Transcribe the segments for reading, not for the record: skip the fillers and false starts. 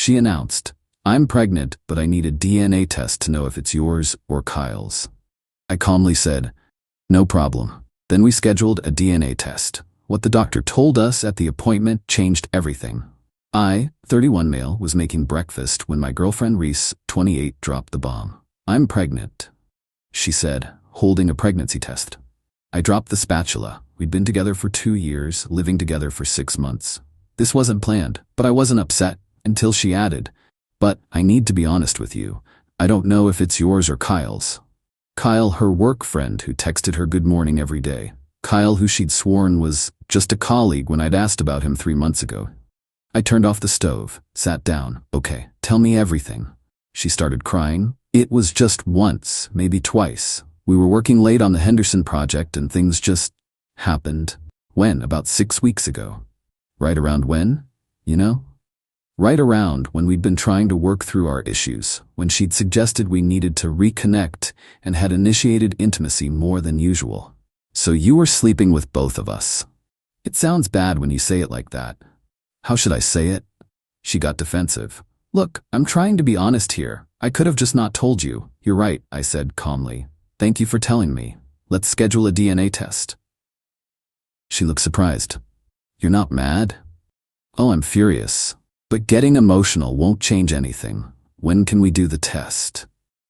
She announced, "I'm pregnant, but I need a DNA test to know if it's yours or Kyle's." I calmly said, "No problem." Then we scheduled a DNA test. What the doctor told us at the appointment changed everything. I, 31 male, was making breakfast when my girlfriend Reese, 28, dropped the bomb. "I'm pregnant," she said, holding a pregnancy test. I dropped the spatula. We'd been together for 2 years, living together for 6 months. This wasn't planned, but I wasn't upset until she added, "But I need to be honest with you. I don't know if it's yours or Kyle's." Kyle, her work friend who texted her good morning every day. Kyle, who she'd sworn was just a colleague when I'd asked about him 3 months ago. I turned off the stove, sat down. "Okay, tell me everything." She started crying. "It was just once, maybe twice. We were working late on the Henderson project and things just happened." "When? About 6 weeks ago." "Right around when? You know?" "Right around when we'd been trying to work through our issues, when she'd suggested we needed to reconnect and had initiated intimacy more than usual." "So you were sleeping with both of us." "It sounds bad when you say it like that." "How should I say it?" She got defensive. "Look, I'm trying to be honest here. I could have just not told you." "You're right," I said calmly. "Thank you for telling me. Let's schedule a DNA test." She looked surprised. "You're not mad?" "Oh, I'm furious. But getting emotional won't change anything. When can we do the test?"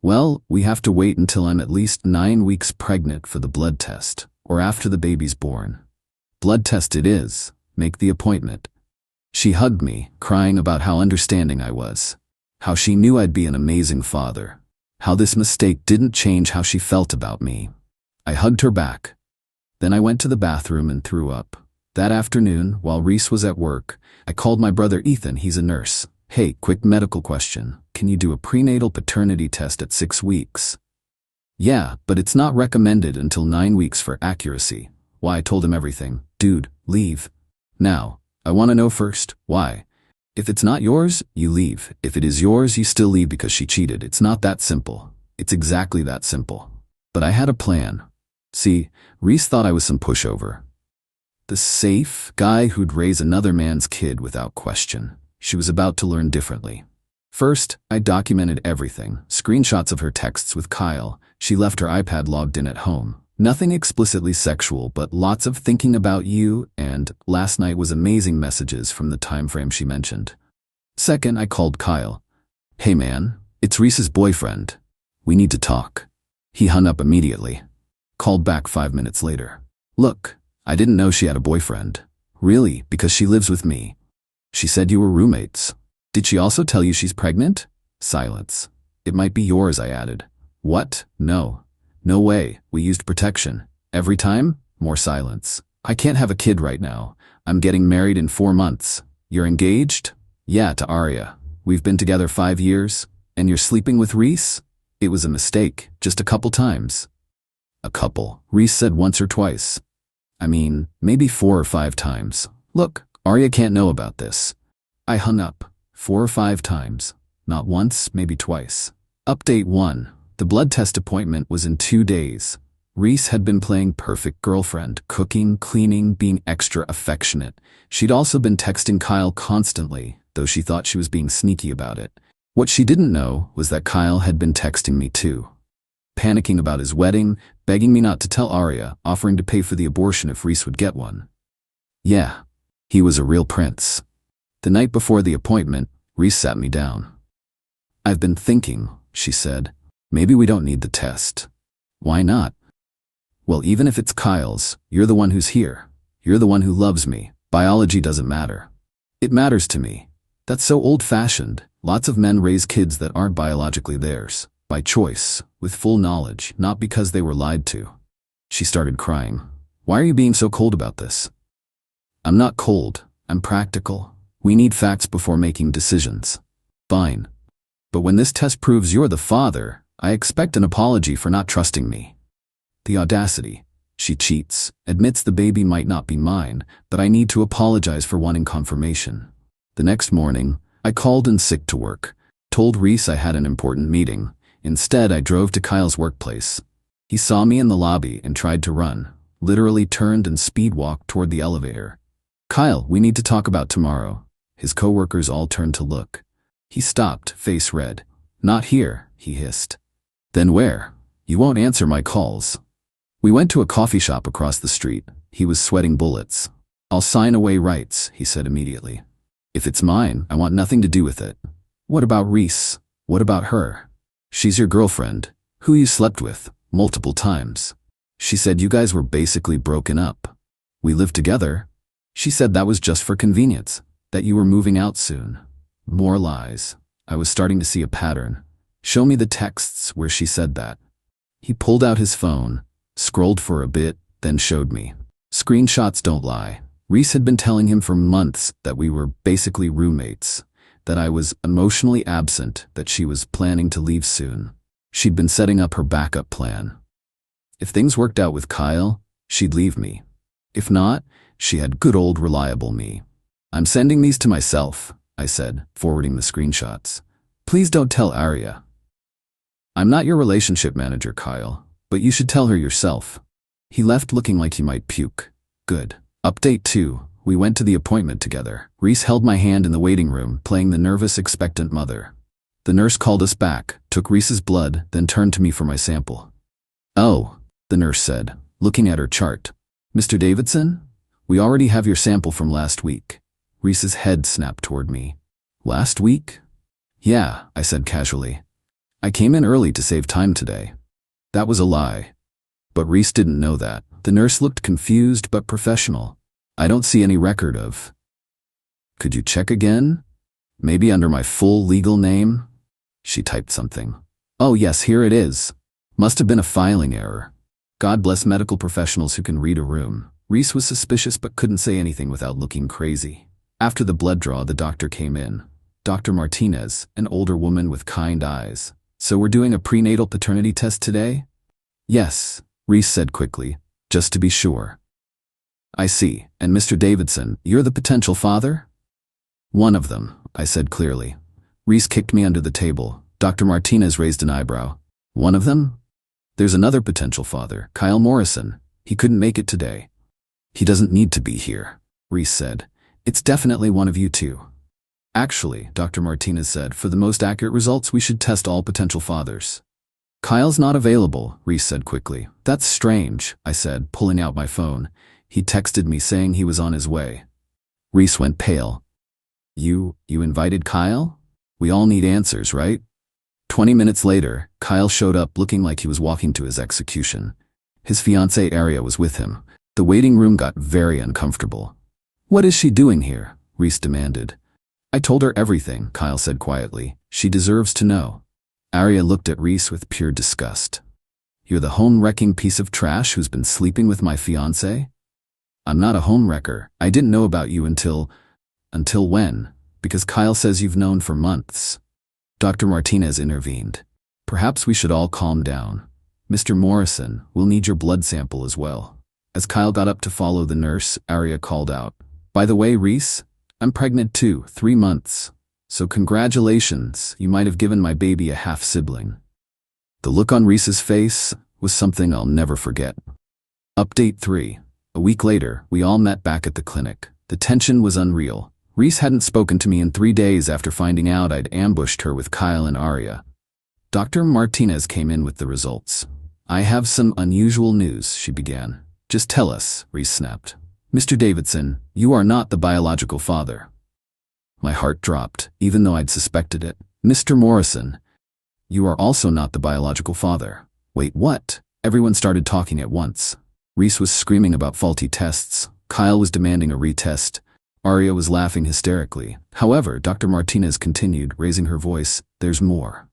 "Well, we have to wait until I'm at least 9 weeks pregnant for the blood test, or after the baby's born." "Blood test it is. Make the appointment." She hugged me, crying about how understanding I was, how she knew I'd be an amazing father, how this mistake didn't change how she felt about me. I hugged her back. Then I went to the bathroom and threw up. That afternoon, while Reese was at work, I called my brother Ethan, he's a nurse. "Hey, quick medical question. Can you do a prenatal paternity test at 6 weeks?" "Yeah, but it's not recommended until 9 weeks for accuracy." Why? I told him everything. "Dude, leave. Now, I want to know first, why? If it's not yours, you leave. If it is yours, you still leave because she cheated. It's not that simple." "It's exactly that simple." But I had a plan. See, Reese thought I was some pushover. The safe guy who'd raise another man's kid without question. She was about to learn differently. First, I documented everything. Screenshots of her texts with Kyle. She left her iPad logged in at home. Nothing explicitly sexual, but lots of thinking about you, and last night was amazing messages from the time frame she mentioned. Second, I called Kyle. "Hey man, it's Reese's boyfriend. We need to talk." He hung up immediately. Called back 5 minutes later. "Look, I didn't know she had a boyfriend." "Really? Because she lives with me." "She said you were roommates." "Did she also tell you she's pregnant?" Silence. "It might be yours," I added. "What? No. No way. We used protection." "Every time?" More silence. "I can't have a kid right now. I'm getting married in 4 months." "You're engaged?" "Yeah, to Aria. We've been together 5 years. And you're sleeping with Reese?" "It was a mistake. Just a couple times." "A couple?" Reese said once or twice. "I mean, maybe 4 or 5 times. Look, Aria can't know about this." I hung up. 4 or 5 times. Not once, maybe twice. Update 1. The blood test appointment was in 2 days. Reese had been playing perfect girlfriend, cooking, cleaning, being extra affectionate. She'd also been texting Kyle constantly, though she thought she was being sneaky about it. What she didn't know was that Kyle had been texting me too. Panicking about his wedding, begging me not to tell Aria, offering to pay for the abortion if Reese would get one. Yeah, he was a real prince. The night before the appointment, Reese sat me down. "I've been thinking," she said, "maybe we don't need the test." "Why not?" "Well, even if it's Kyle's, you're the one who's here. You're the one who loves me. Biology doesn't matter." "It matters to me." "That's so old-fashioned. Lots of men raise kids that aren't biologically theirs. By choice, with full knowledge, not because they were lied to." She started crying. "Why are you being so cold about this?" "I'm not cold. I'm practical. We need facts before making decisions." "Fine. But when this test proves you're the father, I expect an apology for not trusting me." The audacity. She cheats, admits the baby might not be mine, but I need to apologize for wanting confirmation. The next morning, I called in sick to work, told Reese I had an important meeting. Instead, I drove to Kyle's workplace. He saw me in the lobby and tried to run, literally turned and speed-walked toward the elevator. "Kyle, we need to talk about tomorrow." His coworkers all turned to look. He stopped, face red. Not here, he hissed. Then where? You won't answer my calls. We went to a coffee shop across the street. He was sweating bullets. I'll sign away rights, he said immediately. If it's mine, I want nothing to do with it. What about Reese? What about her? She's your girlfriend, who you slept with, multiple times. She said you guys were basically broken up. We lived together. She said that was just for convenience, that you were moving out soon. More lies. I was starting to see a pattern. Show me the texts where she said that. He pulled out his phone, scrolled for a bit, then showed me. Screenshots don't lie. Reese had been telling him for months that we were basically roommates, that I was emotionally absent, that she was planning to leave soon. She'd been setting up her backup plan. If things worked out with Kyle, she'd leave me. If not, she had good old reliable me. I'm sending these to myself, I said, forwarding the screenshots. Please don't tell Arya. I'm not your relationship manager, Kyle, but you should tell her yourself. He left looking like he might puke. Good. Update 2. We went to the appointment together. Reese held my hand in the waiting room, playing the nervous, expectant mother. The nurse called us back, took Reese's blood, then turned to me for my sample. Oh, the nurse said, looking at her chart. Mr. Davidson? We already have your sample from last week. Reese's head snapped toward me. Last week? Yeah, I said casually. I came in early to save time today. That was a lie. But Reese didn't know that. The nurse looked confused but professional. I don't see any record of. Could you check again? Maybe under my full legal name? She typed something. Oh yes, here it is. Must have been a filing error. God bless medical professionals who can read a room. Reese was suspicious but couldn't say anything without looking crazy. After the blood draw, the doctor came in. Dr. Martinez, an older woman with kind eyes. So we're doing a prenatal paternity test today? Yes, Reese said quickly, just to be sure. I see. And Mr. Davidson, you're the potential father? One of them, I said clearly. Reese kicked me under the table. Dr. Martinez raised an eyebrow. One of them? There's another potential father, Kyle Morrison. He couldn't make it today. He doesn't need to be here, Reese said. It's definitely one of you two. Actually, Dr. Martinez said, for the most accurate results, we should test all potential fathers. Kyle's not available, Reese said quickly. That's strange, I said, pulling out my phone. He texted me saying he was on his way. Reese went pale. You invited Kyle? We all need answers, right? 20 minutes later, Kyle showed up looking like he was walking to his execution. His fiancée Arya was with him. The waiting room got very uncomfortable. What is she doing here? Reese demanded. I told her everything, Kyle said quietly. She deserves to know. Arya looked at Reese with pure disgust. You're the home-wrecking piece of trash who's been sleeping with my fiancé? I'm not a home-wrecker. I didn't know about you until when? Because Kyle says you've known for months. Dr. Martinez intervened. Perhaps we should all calm down. Mr. Morrison, we'll need your blood sample as well. As Kyle got up to follow the nurse, Arya called out. By the way, Reese, I'm pregnant too, 3 months. So congratulations, you might have given my baby a half-sibling. The look on Reese's face was something I'll never forget. Update 3. A week later, we all met back at the clinic. The tension was unreal. Reese hadn't spoken to me in 3 days after finding out I'd ambushed her with Kyle and Arya. Dr. Martinez came in with the results. I have some unusual news, she began. Just tell us, Reese snapped. Mr. Davidson, you are not the biological father. My heart dropped, even though I'd suspected it. Mr. Morrison, you are also not the biological father. Wait, what? Everyone started talking at once. Reese was screaming about faulty tests. Kyle was demanding a retest. Arya was laughing hysterically. However, Dr. Martinez continued, raising her voice, there's more.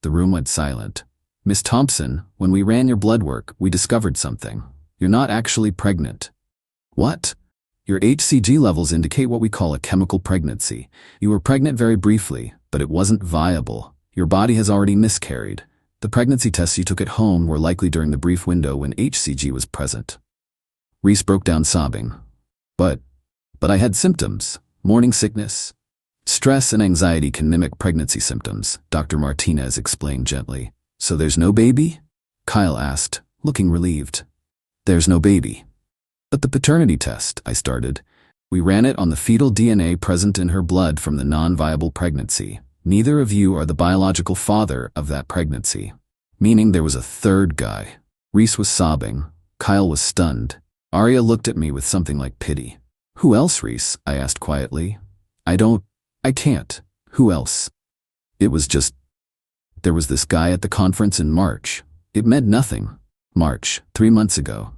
The room went silent. Miss Thompson, when we ran your blood work, we discovered something. You're not actually pregnant. What? Your HCG levels indicate what we call a chemical pregnancy. You were pregnant very briefly, but it wasn't viable. Your body has already miscarried. The pregnancy tests you took at home were likely during the brief window when HCG was present. Reese broke down sobbing. But I had symptoms. Morning sickness. Stress and anxiety can mimic pregnancy symptoms, Dr. Martinez explained gently. So there's no baby? Kyle asked, looking relieved. There's no baby. But the paternity test, I started. We ran it on the fetal DNA present in her blood from the non-viable pregnancy. Neither of you are the biological father of that pregnancy. Meaning there was a third guy. Reese was sobbing. Kyle was stunned. Arya looked at me with something like pity. Who else, Reese? I asked quietly. I can't. Who else? It was just, there was this guy at the conference in March. It meant nothing. March, 3 months ago.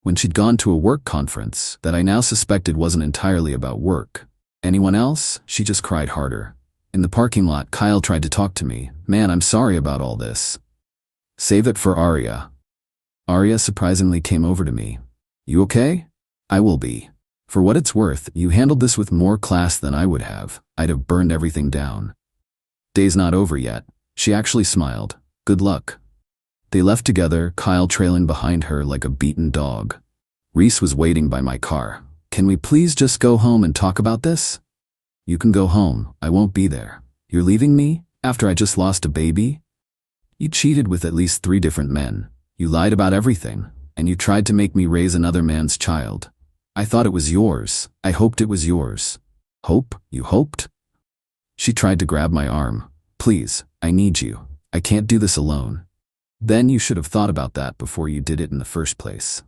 When she'd gone to a work conference that I now suspected wasn't entirely about work. Anyone else? She just cried harder. In the parking lot, Kyle tried to talk to me. Man, I'm sorry about all this. Save it for Arya. Arya surprisingly came over to me. You okay? I will be. For what it's worth, you handled this with more class than I would have. I'd have burned everything down. Day's not over yet. She actually smiled. Good luck. They left together, Kyle trailing behind her like a beaten dog. Reese was waiting by my car. Can we please just go home and talk about this? You can go home. I won't be there. You're leaving me? After I just lost a baby? You cheated with at least 3 different men. You lied about everything. And you tried to make me raise another man's child. I thought it was yours. I hoped it was yours. Hope? You hoped? She tried to grab my arm. Please, I need you. I can't do this alone. Then you should have thought about that before you did it in the first place.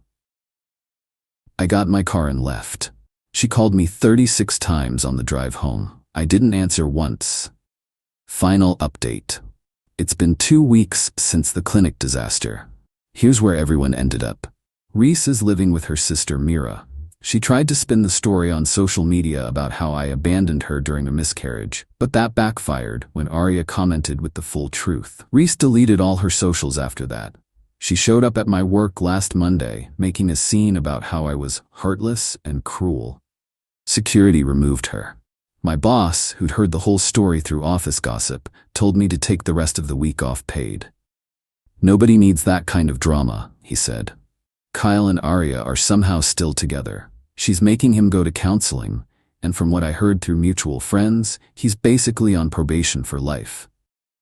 I got in my car and left. She called me 36 times on the drive home. I didn't answer once. Final update. It's been 2 weeks since the clinic disaster. Here's where everyone ended up. Reese is living with her sister Mira. She tried to spin the story on social media about how I abandoned her during a miscarriage, but that backfired when Arya commented with the full truth. Reese deleted all her socials after that. She showed up at my work last Monday, making a scene about how I was heartless and cruel. Security removed her. My boss, who'd heard the whole story through office gossip, told me to take the rest of the week off paid. Nobody needs that kind of drama, he said. Kyle and Arya are somehow still together. She's making him go to counseling, and from what I heard through mutual friends, he's basically on probation for life.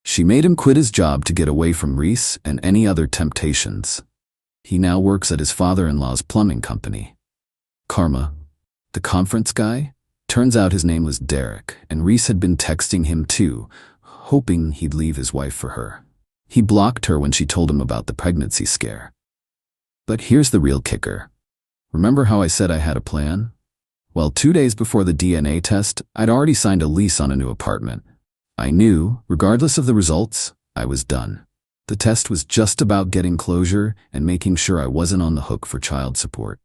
She made him quit his job to get away from Reese and any other temptations. He now works at his father-in-law's plumbing company. Karma. The conference guy? Turns out his name was Derek, and Reese had been texting him too, hoping he'd leave his wife for her. He blocked her when she told him about the pregnancy scare. But here's the real kicker. Remember how I said I had a plan? Well, 2 days before the DNA test, I'd already signed a lease on a new apartment. I knew, regardless of the results, I was done. The test was just about getting closure and making sure I wasn't on the hook for child support.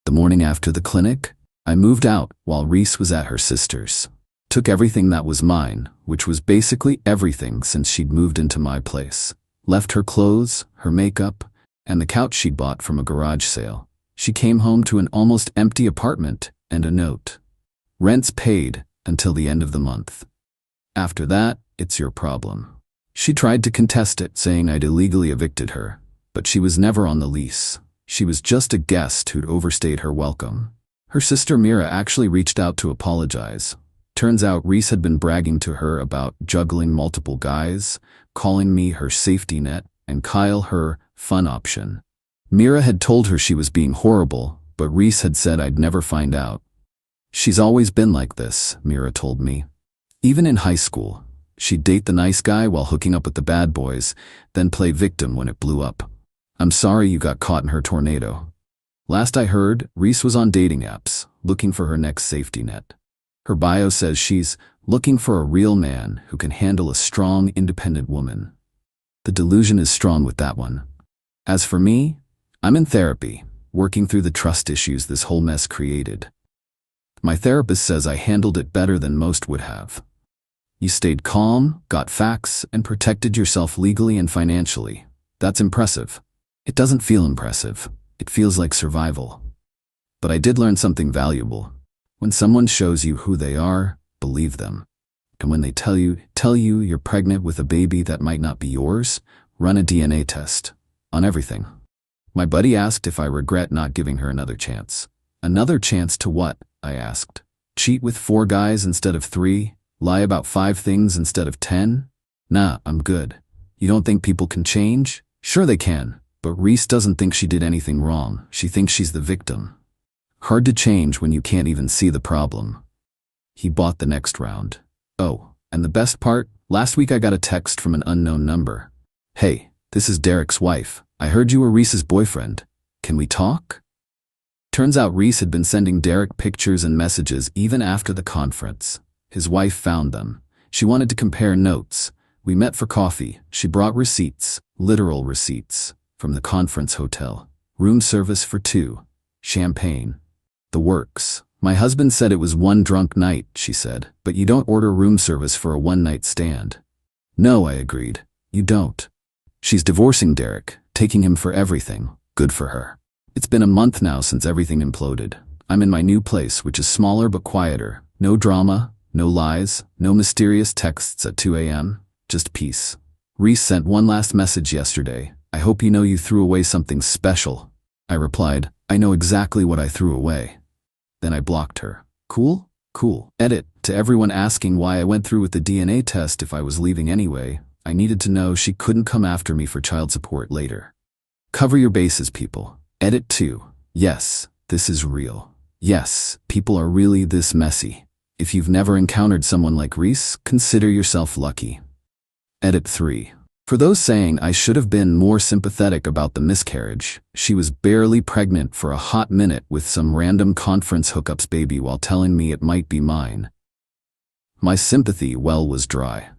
The morning after the clinic, I moved out while Reese was at her sister's. Took everything that was mine, which was basically everything since she'd moved into my place. Left her clothes, her makeup, and the couch she'd bought from a garage sale. She came home to an almost empty apartment and a note. Rent's paid until the end of the month. After that, it's your problem. She tried to contest it, saying I'd illegally evicted her, but she was never on the lease. She was just a guest who'd overstayed her welcome. Her sister Mira actually reached out to apologize. Turns out Reese had been bragging to her about juggling multiple guys, calling me her safety net, and Kyle her fun option. Mira had told her she was being horrible, but Reese had said I'd never find out. She's always been like this, Mira told me. Even in high school, she'd date the nice guy while hooking up with the bad boys, then play victim when it blew up. I'm sorry you got caught in her tornado. Last I heard, Reese was on dating apps, looking for her next safety net. Her bio says she's looking for a real man who can handle a strong, independent woman. The delusion is strong with that one. As for me, I'm in therapy, working through the trust issues this whole mess created. My therapist says I handled it better than most would have. You stayed calm, got facts, and protected yourself legally and financially. That's impressive. It doesn't feel impressive. It feels like survival. But I did learn something valuable. When someone shows you who they are, believe them. And when they tell you you're pregnant with a baby that might not be yours, run a DNA test. On everything. My buddy asked if I regret not giving her another chance. Another chance to what? I asked. Cheat with 4 guys instead of 3? Lie about 5 things instead of 10? Nah, I'm good. You don't think people can change? Sure they can, but Reese doesn't think she did anything wrong. She thinks she's the victim. Hard to change when you can't even see the problem. He bought the next round. Oh, And the best part, last week I got a text from an unknown number. Hey, this is Derek's wife. I heard you were Reese's boyfriend. Can we talk? Turns out Reese had been sending Derek pictures and messages even after the conference. His wife found them. She wanted to compare notes. We met for coffee. She brought receipts, literal receipts, from the conference hotel. Room service for 2. Champagne. The works. My husband said it was one drunk night, she said, but you don't order room service for a one-night stand. No, I agreed. You don't. She's divorcing Derek, taking him for everything. Good for her. It's been a month now since everything imploded. I'm in my new place, which is smaller but quieter. No drama, no lies, no mysterious texts at 2 a.m. Just peace. Reese sent one last message yesterday. I hope you know you threw away something special. I replied, I know exactly what I threw away. Then I blocked her. Cool? Cool. Edit. To everyone asking why I went through with the DNA test if I was leaving anyway, I needed to know she couldn't come after me for child support later. Cover your bases, people. Edit 2. Yes, this is real. Yes, people are really this messy. If you've never encountered someone like Reese, consider yourself lucky. Edit 3. For those saying I should have been more sympathetic about the miscarriage, she was barely pregnant for a hot minute with some random conference hookups baby while telling me it might be mine. My sympathy well was dry.